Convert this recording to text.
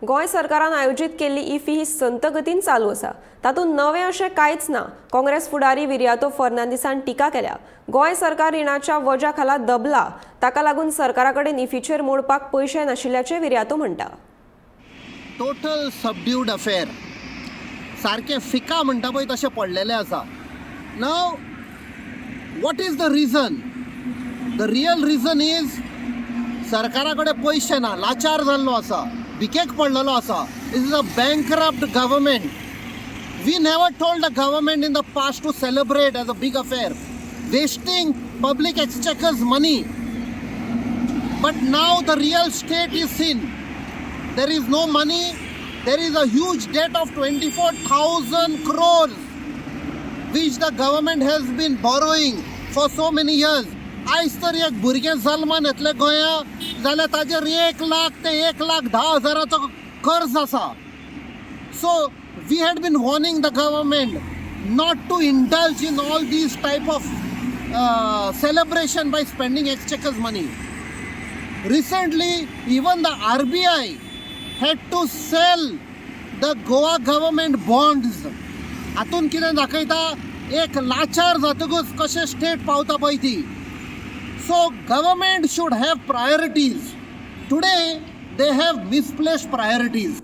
गोय सरकारान आयोजित केल्ली इफ्फी ही संत गतीन चालू आसा. तातूंत नवें अशें कांयच ना. काँग्रेस फुडारी विरियातो फर्नांदिसान टिका केल्या. गोय सरकार रिणाच्या वजा खाला दबला, ताका लागून सरकारा कडेन इफ्फीचेर मोडपाक पयशे नाशिल्ल्याचें विरियातो म्हणटा. टोटल सबड्यूड अफेअर सारकें फिका म्हणटा पळय तशें पडलेलें आसा. नाव what is the reason? The real reason is सरकारा कडेन पयशे ना, लाचार जाल्लो आसा, भिकेक पडलेलो आसा. This is a bankrupt government. We never told the government in the past to celebrate as a big affair, wasting public exchequers money. But now the real state is seen. There is no money. There is a huge debt of 24,000 crores which the government has been borrowing for so many years. आयज तर एक भुरगें जल्मान येतलें गोंया जाल्यार ताजेर 1 लाख ते 1,10,000 कर्ज आसा. So we had been warning the government not to indulge in all these type of celebration by spending exchequer's money. Recently, even the RBI had to sell the Goa government bonds. हातून कितें दाखयता, एक लाचार जातकूच कशें state पावता पळय ती. So government should have priorities. Today they have misplaced priorities.